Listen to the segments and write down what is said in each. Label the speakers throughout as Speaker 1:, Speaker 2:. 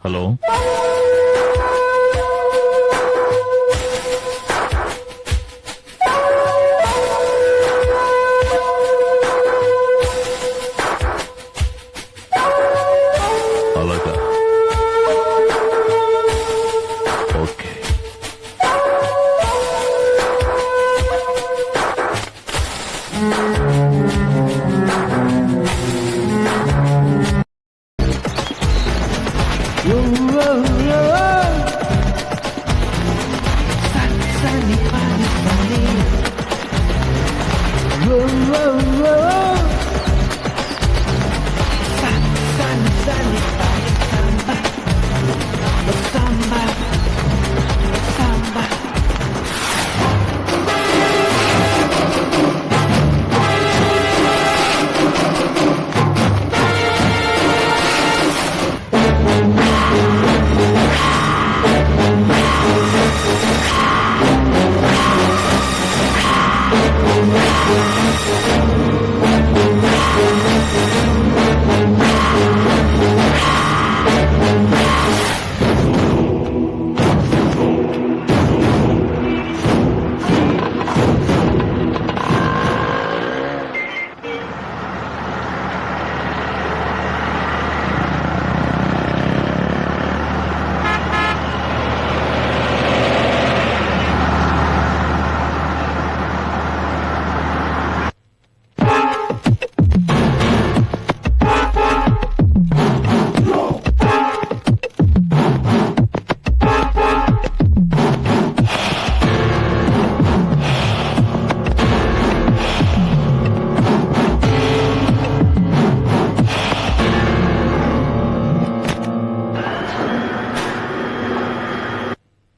Speaker 1: Hello, అలాగా, okay.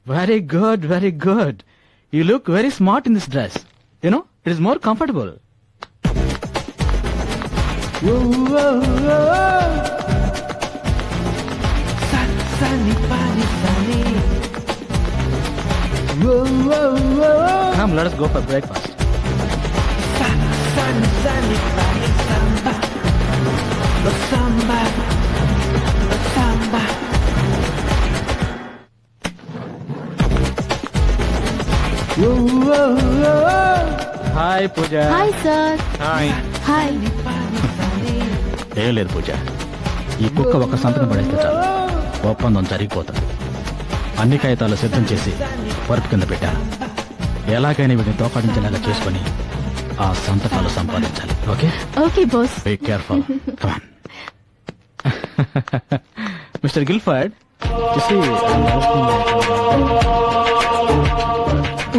Speaker 2: Very good, very good. You look very smart in this dress. You know, it is more comfortable. Come, let us go for breakfast. Hi Pooja.
Speaker 3: Hi sir.
Speaker 1: Hi.
Speaker 3: Hi.
Speaker 2: ఏం లేదు పూజ, ఈ కుక్క ఒక సంతకం పడేస్తే చాలు ఒప్పందం జరిగిపోతుంది. అన్ని కాగితాలు సిద్ధం చేసి వర్క్ కింద పెట్టాను. ఎలాగైనా వీటిని తోకాడించేలాగా చేసుకుని ఆ సంతకాలు సంపాదించాలి. Okay?
Speaker 3: Okay boss.
Speaker 2: Be careful. Come on. Mister Gilford,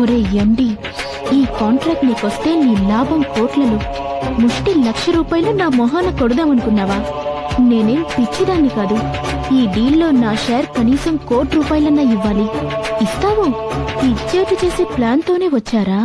Speaker 3: ఒరే ఎండి, ఈ కాంట్రాక్ట్ నీకొస్తే నీ లాభం కోట్లలో, ముష్టి ₹1,00,000 నా మొహాన కొడదామనుకున్నావా? నేనేం పిచ్చిదాన్ని కాదు. ఈ డీల్లో నా షేర్ కనీసం ₹1,00,00,000 ఇవ్వాలి. ఇస్తావు? ఇచ్చేటు చేసే ప్లాన్ తోనే వచ్చారా?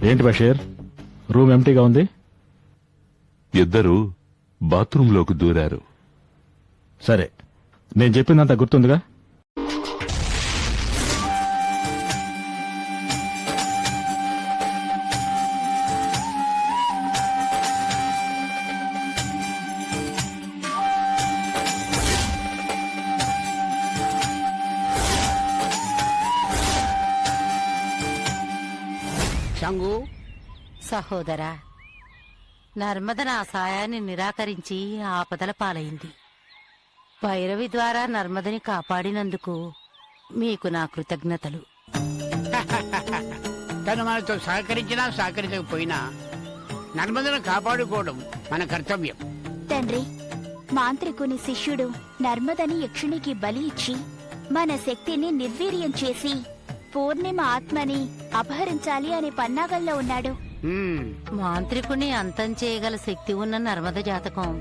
Speaker 2: ఏంటి బషీర్, రూమ్ ఎంటీగా ఉంది?
Speaker 1: ఇద్దరు బాత్రూంలోకి దూరారు.
Speaker 2: సరే, నేను చెప్పిందంతా గుర్తుందిగా?
Speaker 4: శంగు,
Speaker 5: సహోదరా, నర్మద నా సాయాన్ని నిరాకరించి ఆపదల పాలైంది. భైరవి ద్వారా నర్మదని కాపాడినందుకు మీకు నా కృతజ్ఞతలు.
Speaker 4: తను మనతో సహకరించినా సహకరించకపోయినా నర్మదను కాపాడుకోవడం మన కర్తవ్యం.
Speaker 3: తండ్రి, మాంత్రికుని శిష్యుడు నర్మదని యక్షునికి బలి ఇచ్చి మన శక్తిని నిర్వీర్యం చేసి పూర్ణిమ ఆత్మని అపహరించాలి అనే పన్నాగంలో ఉన్నాడు.
Speaker 5: మాంత్రికుని అంతం చేయగల శక్తి ఉన్న నర్మద జాతకం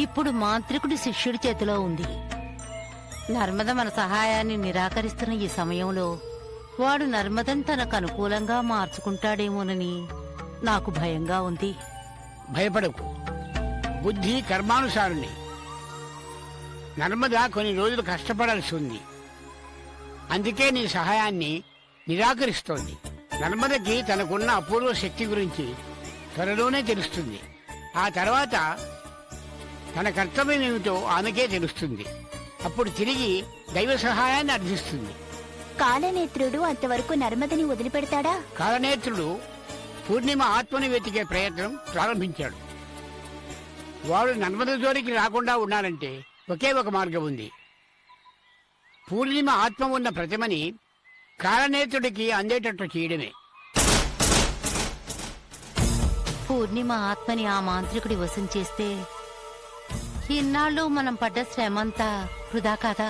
Speaker 5: ఇప్పుడు మాంత్రికుడి శిష్యుడి చేతిలో ఉంది. నర్మద మన సహాయాన్ని నిరాకరిస్తున్న ఈ సమయంలో వాడు నర్మదని తనకు అనుకూలంగా మార్చుకుంటాడేమోనని నాకు భయంగా ఉంది.
Speaker 4: భయపడకు, బుద్ధి కర్మానుసారుని. నర్మద కొన్ని రోజులు కష్టపడాల్సి ఉంది, అందుకే నీ సహాయాన్ని నిరాకరిస్తోంది. నర్మదకి తనకున్న అపూర్వ శక్తి గురించి త్వరలోనే తెలుస్తుంది. ఆ తర్వాత తన కర్తవ్యం ఏమిటో ఆమెకే తెలుస్తుంది. అప్పుడు తిరిగి దైవ సహాయాన్ని అర్థిస్తుంది.
Speaker 3: కాలనేత్రుడు అంతవరకు నర్మదని వదిలిపెడతాడా?
Speaker 4: కాలనేత్రుడు పూర్ణిమ ఆత్మని వెతికే ప్రయత్నం ప్రారంభించాడు. వాడు నర్మద జోలికి రాకుండా ఉండాలంటే ఒకే ఒక మార్గం ఉంది. పూర్ణిమ ఆత్మ ఉన్న ప్రతిమని కాలనేత్రుడికి అందేటట్లు చేయడమే.
Speaker 5: పూర్ణిమ ఆత్మని ఆ మాంత్రికుడి వశం చేస్తే ఇన్నాళ్ళు మనం పడ్డ శ్రమంతా వృధా కాదా?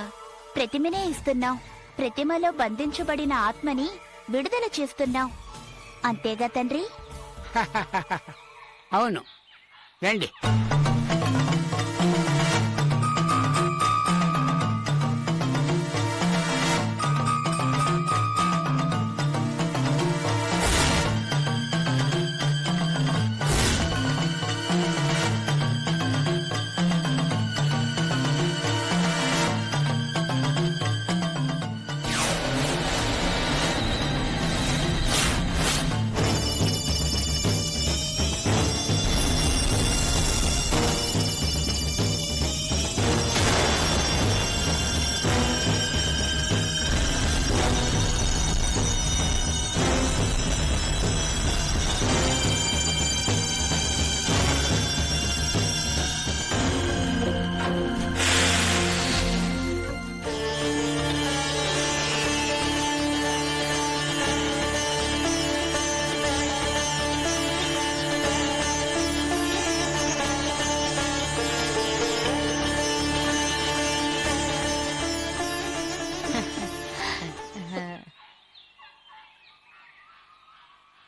Speaker 3: ప్రతిమనే ఇస్తున్నాం, ప్రతిమలో బంధించబడిన ఆత్మని విడుదల చేస్తున్నాం, అంతేగా తండ్రి?
Speaker 4: అవును, రండి.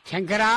Speaker 4: శంకరా,